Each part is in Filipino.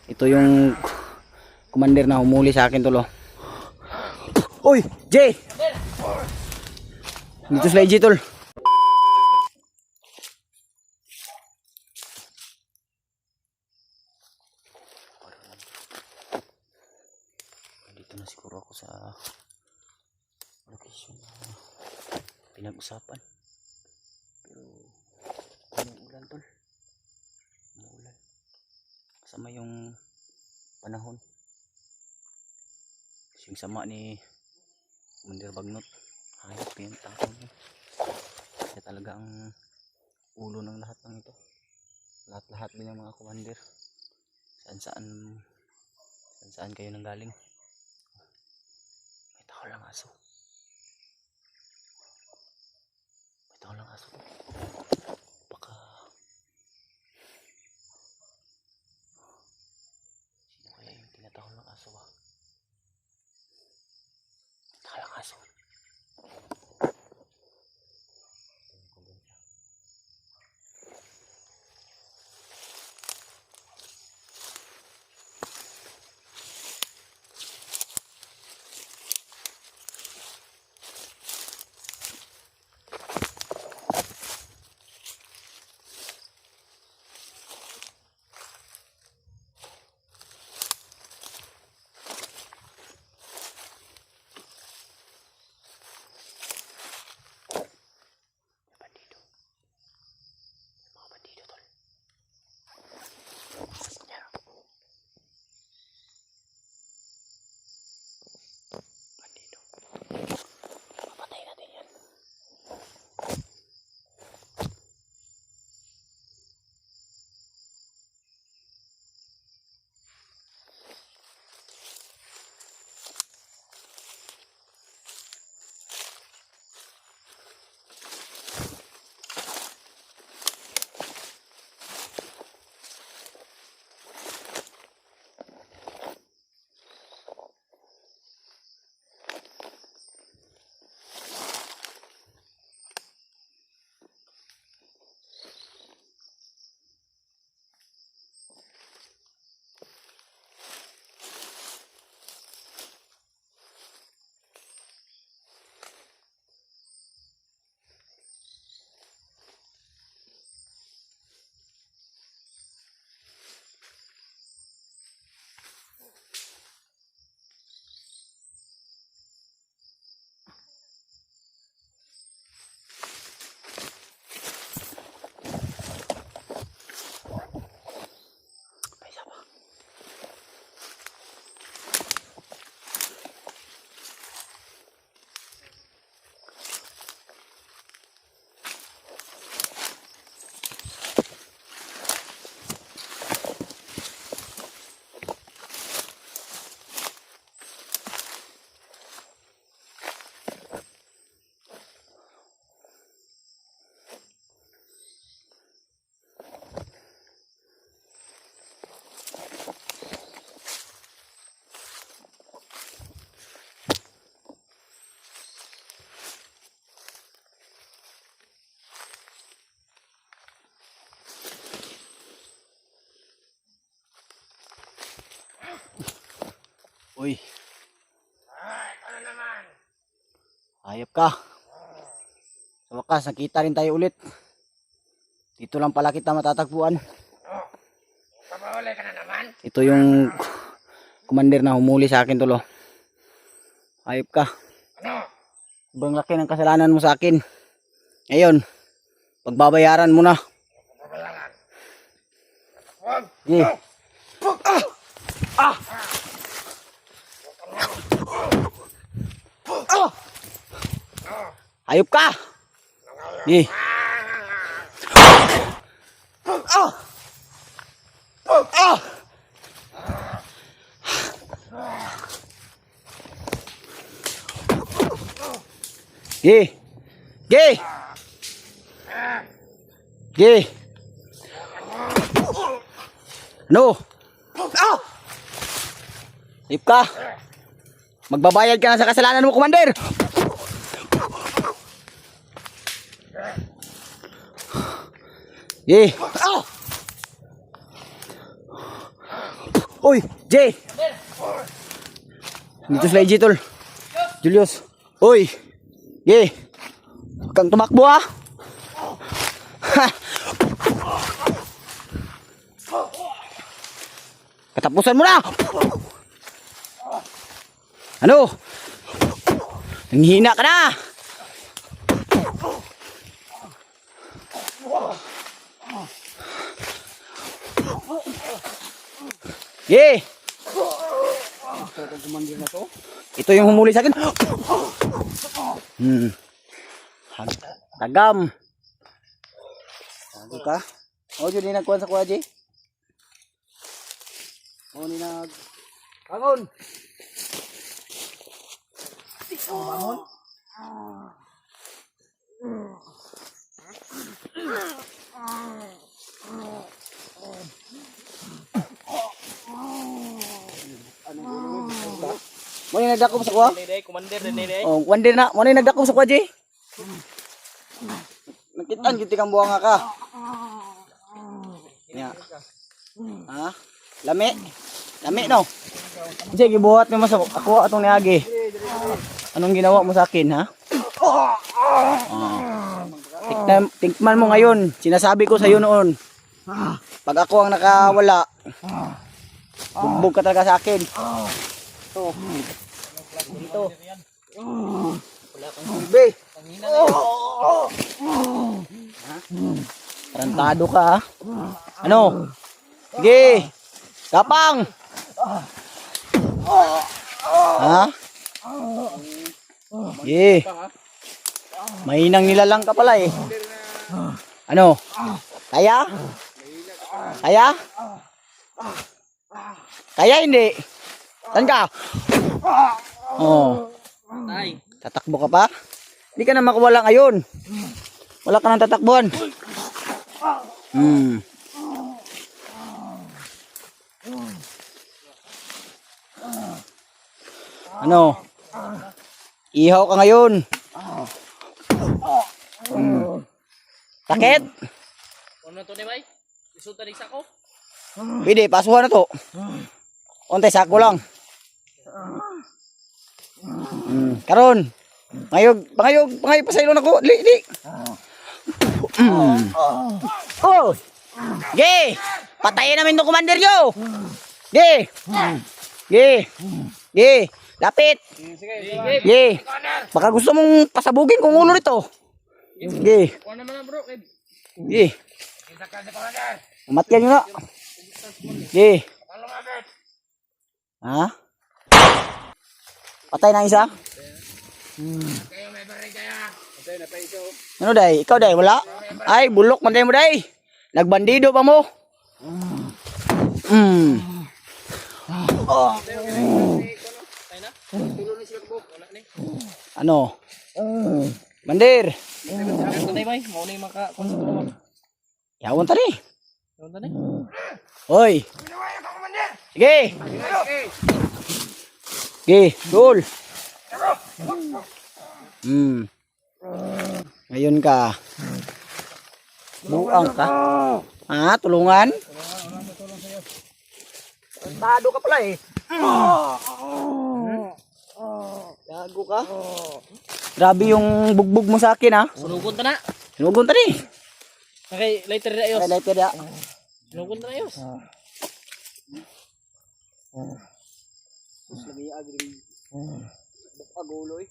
Ito yung commander na humuli sa akin tol. Uy, Jay! Dito sila Jay tol. Dito na siguro ako sa location na pinag-usapan. Pero umuulan tol. Umuulan. Kasama yung panahon. Yung sama ni Commander Bagnot. Hayop yung tao niya. Kaya talaga ang ulo ng lahat ng ito. Lahat-lahat din ng mga commander. Saan kayo nanggaling. May tao lang aso. May tao lang aso. Baka sino kaya yung tinatawag ng aso ba? May tao lang aso. Uy. Ano naman? Hayop ka. Sa wakas, nakita rin tayo ulit. Dito lang pala kita matatagpuan. Papahuli ka na naman? Ito yung commander na humuli sa akin tol. Hayop ka. Ano? Ibang laki ng kasalanan mo sa akin. Ngayon, pagbabayaran mo na. Papayaran. Huwag! Yeah. Hayop ka. Yeah. Gih. Gih. Gih. No. Hayop ka. Magbabayad ka na sa kasalanan mo, Commander. Eh. Uy, Jay! Dito sila Jay, tol. Julius. Uy! Jay! Huwag kang tumakbo, ha? Katapusan mo na! Ano? Nanghihina ka na! Ye! Ito yung humuli sa akin. Tagam. Tago ka? O, yun yung nagkuhan sa kuha, Jay. O, ninag... Bangon! Bangon? Mo ni nagdakop sa kuha? Commander din day. Oh, one day na. Mo ni nagdakop sa kuha, Jay. Nakitaan gyud kang buwanga ka. Ya. Ha? Lami. Lami no. Jay, gibuhat mo sa ako atong niagi. Anong ginawa mo sa akin, ha? Tikman mo ngayon. Sinasabi ko sa iyo noon. Pag ako ang nakawala, bugbog ka talaga sa akin. Ito. Dito. Wala kang silbi. Tarantado ka, ha? Ano? Sige. Kapang. Ha? Sige. Mahinang nilalang ka pala eh. Ano? Kaya? Kaya? Kaya hindi? Saan ka? Oh. Tatakbo ka pa? Hindi ka na makawala ngayon. Wala ka nang tatakbuhan. Ano? Ihaw ka ngayon. Sakit? Ano to ni bay? Isuta ning sako. Pwede, pasuhan na to. Onte, sako lang. Karon. Pangayog pa sa ilon ako. Li. Oh. Ge! Patayin namin 'tong commander nyo. Ge! Ge! Lapit. Ge! Baka gusto mong pasabugin kung ulo nito. Ge! Kuha naman na bro. Ge! Sakal si Commander. Umatyan nyo na. Ge! Ang lumapit. Ha? Patay na isa? Kayo may baril kaya. Patay na pa iso. Ano day? Ikaw day? Wala? Ay, bulok man day mo day. Nagbandido pa mo. Ano? Bandir. Ito day bay. Mao ni maka konsumo. Yawon tani. Ano tani? Hoy. Ginawayo ka, Commander. Sige. Sige, cool. Ngayon ka. Buang ka. Ha? Tulungan? Tado ka pala eh. Gago ka. Grabe yung bugbog mo sa akin, ha? Sunugon ta na. Sinugon tani. Nakay lighter na ayos. Highlighter ya. Sunugon ta na ayos. Lagi agri. Paguloy.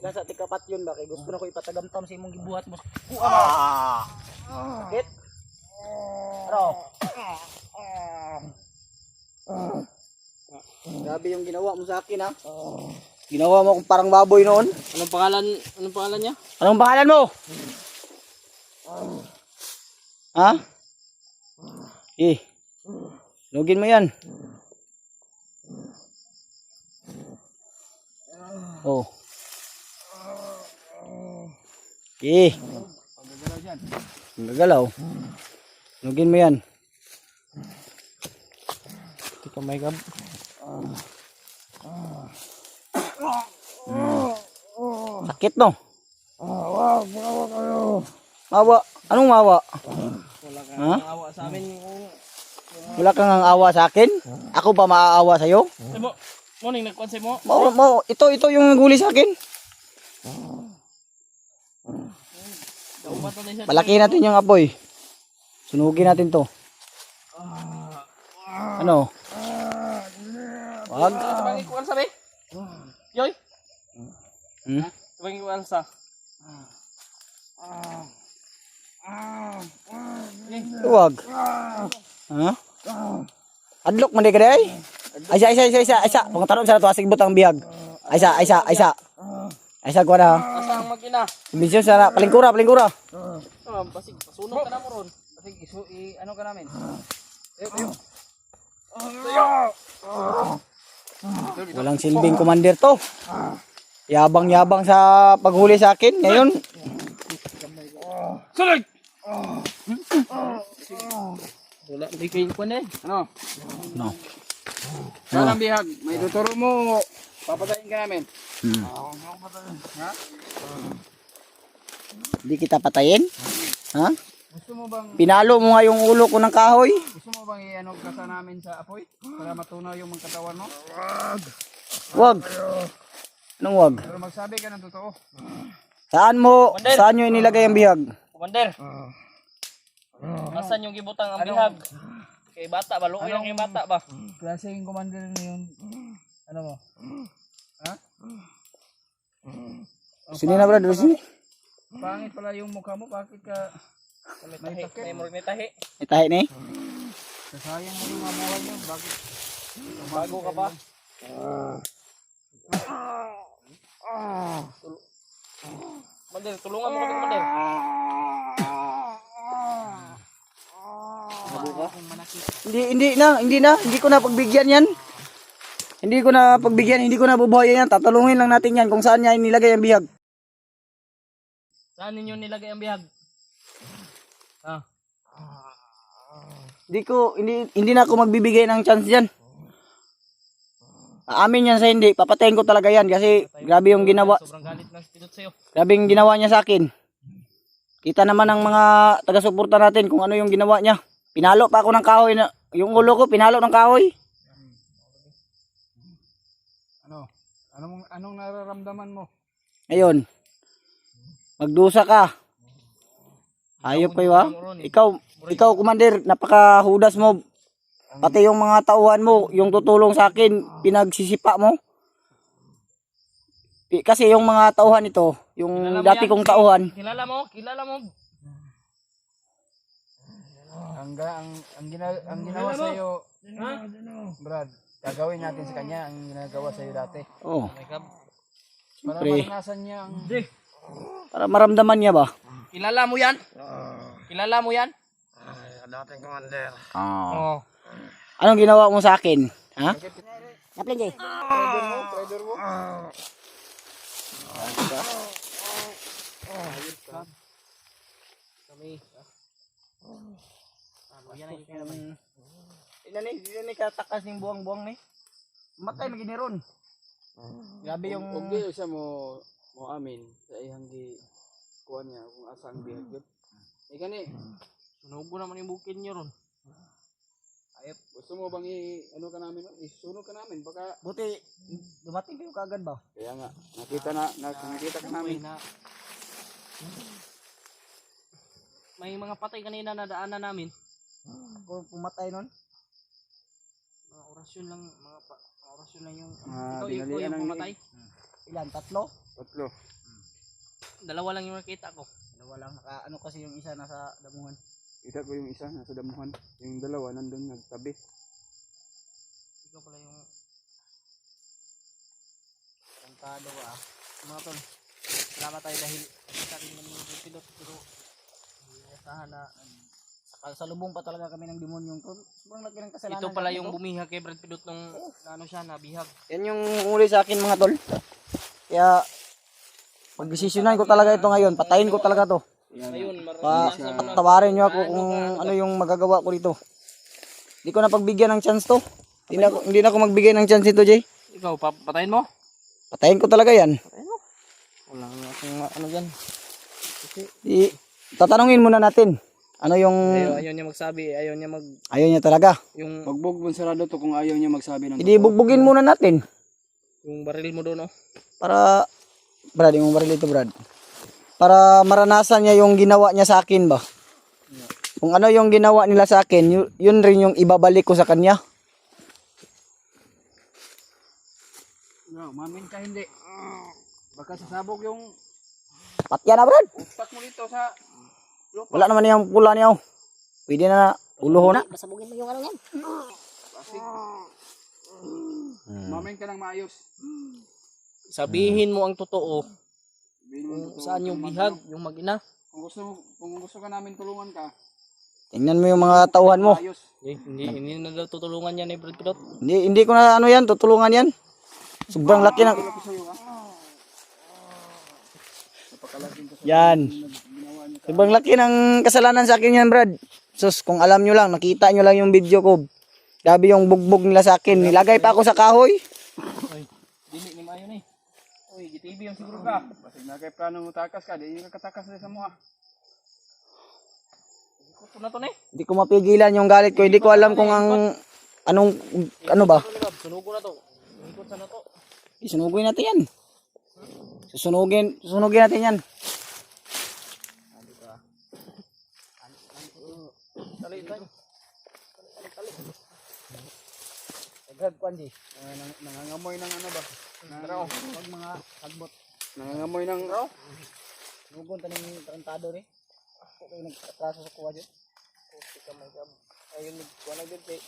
Nasa tikapat yun ba? Kaya gusto na ko ipatagamtam sa imong gibuhat mo. Sakit? Ano? Grabe yung ginawa mo sa akin, ha? Ginawa mo akong parang baboy noon. Anong pangalan niya? Anong pangalan mo? Ha? Lugin mo yan. Oh. Gagalaw. Lugin mo yan. Hindi ka may gab. Sakit no? Mawa. Anong mawa? Wala ka Ha? awa sa amin yung... Wala kang awa sa akin? Ako ba maaawa sa'yo? Morning, nagkonsay mo? Ito yung naghuli sa akin. Kaupat na siya. Palaki natin yung apoy. Sunugin natin to. Ano? Wag. Sabang ikuan sabi? Yoy? Hmm? Sabang ikuan sa? Wag. Ha? Adlok man di ka day? Aysa. Pangtaron sa to asigbot ang bihag. Aysa. Aysa ko na. Asa ang magina? Bisyo sa palingkura. Basig, pasunog ka na mo ron. Basig, ano ka namin? Walang silbing commander to. Yabang sa paghuli sa akin ngayon. Sulig! Wala, di kayo ikuan eh. Ano? No. Saan ang bihag? May tuturo mo. Papatayin ka namin. Ha? Hindi kita patayin? Ha? Gusto mo bang Pinalo mo nga yung ulo ko ng kahoy? i-ano ka sa namin sa apoy? Para matunaw yung mga katawan mo? Wag. Anong wag? Pero magsabi ka ng totoo. Saan nyo inilagay ang bihag? Commander. Asan yung gibutang ang bihag? Kay bata ba? Luoy lang kay bata ba? Klase yung commander na yun. Ano mo? Ha? Sini na brother, sini. Pangit pala yung mukha mo. Bakit ka May tahi. May murag may tahi. Itahi ni. sasayang mo yung mga buhay niyo? Bakit? Bago ka pa. Commander, tulungan mo kami, Commander. Hindi ko na pagbigyan yan. Hindi ko na bubuhayan yan. Tatulungin lang natin yan kung saan niya inilagay ang bihag. Saan ninyo nilagay ang bihag? Hindi na ako magbibigay ng chance yan. Aamin yan sa hindi. Papatayin ko talaga yan kasi grabe yung ginawa. Sobrang galit ng spidot sa'yo. Grabe yung ginawa niya sa akin. Kita naman ng mga taga-suporta natin kung ano yung ginawa niya. Pinalo pa ako ng kahoy. Yung ulo ko, pinalo ng kahoy. Ano? Anong nararamdaman mo? Ngayon, magdusa ka. Hayop kayo ha. Ikaw, commander, napakahudas mo. Pati yung mga tauhan mo, yung tutulong sa akin, pinagsisipa mo. Kasi yung mga tauhan ito, yung dati kong tauhan. Kilala mo? Ang ginawa sa iyo, Brad, gagawin natin sa kanya ang ginagawa sa iyo dati. Oh, Para Pre. maranasan niya ang para maramdaman niya ba? Kilala mo yan? dating commander. Oo. Anong ginawa mo sa akin? Ha? Trader mo? Kami. Yan ang yung naman. Hindi na katakas ng buwang-buwang ni. Matay magini ron. Grabe yung Ug siya mo amin sa iyang gi kuha niya kung asa ang bihag. Gani, Sunugo naman yung bukid nyo ron. ayop, gusto mo bang ano ka namin? Isunog ka namin baka buti dumating kayo kagad ba? kaya nga nakita ka namin. May mga patay kanina na daanan namin. Kung pumatay nun? Mga orasyon lang yung ikaw Dinalian yung ng pumatay. Ilan? Tatlo? Tatlo. Dalawa lang yung nakita ko. Dalawa lang. Ano kasi yung isa nasa damuhan. Kita ko yung isa nasa damuhan, yung dalawa nandun nagtabi. Ikaw pala yung Kantado ka. mga tol. Salamat tayo dahil nakita rin naman yung pilot pero inasahan na Sa lubong pa talaga kami ng demonyong to. Sobrang laki ng kasalanan. ito pala natin yung to. bumihag kay Brad Pilot nung ano siya nabihag. Yan yung uli sa akin mga tol. Kaya pagdesisyonan ko talaga ito ngayon. Patayin ko talaga to. Ayun, Pa tawarin niyo ako kung ano yung magagawa ko dito. Hindi ko na pagbigyan ng chance to. Hindi na ako magbigay ng chance ito, Jay. Ikaw, patayin mo? Patayin ko talaga yan. Patayin mo? Wala nga akong ano dyan. tatanungin muna natin. Ano yung Ayaw niya magsabi, ayaw niya ayaw niya talaga? yung Pagbog sarado to kung ayaw niya magsabi ng Hindi, bugbugin muna natin. yung baril mo doon, oh. Para, Brad, yung baril ito, Brad. Para maranasan niya yung ginawa niya sa akin ba? Kung ano yung ginawa nila sa akin, yun rin yung ibabalik ko sa kanya. No, mamin ka hindi. Baka sasabog yung Patya na, Brad. utak mo dito sa lupa. Wala naman yung pula niya. Pwede na uluhon na. Basabugin mo yung ano yan. Plastic. Mamin ka ng maayos. Sabihin mo ang totoo. Sabihin mo Kung totoo. saan yung bihag, yung mag-ina. Kung gusto ka namin tulungan ka, Tingnan mo yung mga tauhan mo. maayos. Hindi na daw tutulungan yan, Brad Pilot. Hindi ko na ano yan, tutulungan yan. Sobrang laki ng... Ako sa'yo, ha? Napakalaking kasalanan Yan. ginawa niya. Sobrang laki ng kasalanan sa akin yan, Brad. Sus, kung alam nyo lang, nakita nyo lang yung video ko. Grabe yung bugbog nila sa akin. Nilagay pa ako sa kahoy. Oy, dili ni Mayo ni. Oy, GTV yung siguro ka. Basig na kay plano mo takas ka, di ka katakas na sa mo, ha? Ito na to ni. Hindi ko mapigilan yung galit ko. Hindi ko alam kung ano ba. Sunugo na to. Ikot sa na to. Sunugin natin yan. Sunugin natin yan. Tali, tali. Grab ko, Andy. Nangangamoy ng ano ba? Pag mga sagbot. Nangangamoy ng raw? Sunugon ta ng tarantado rin. Ako kayo nagkatraso sa kuha dyan. Puti ka may gab. Ayun, wala gud kay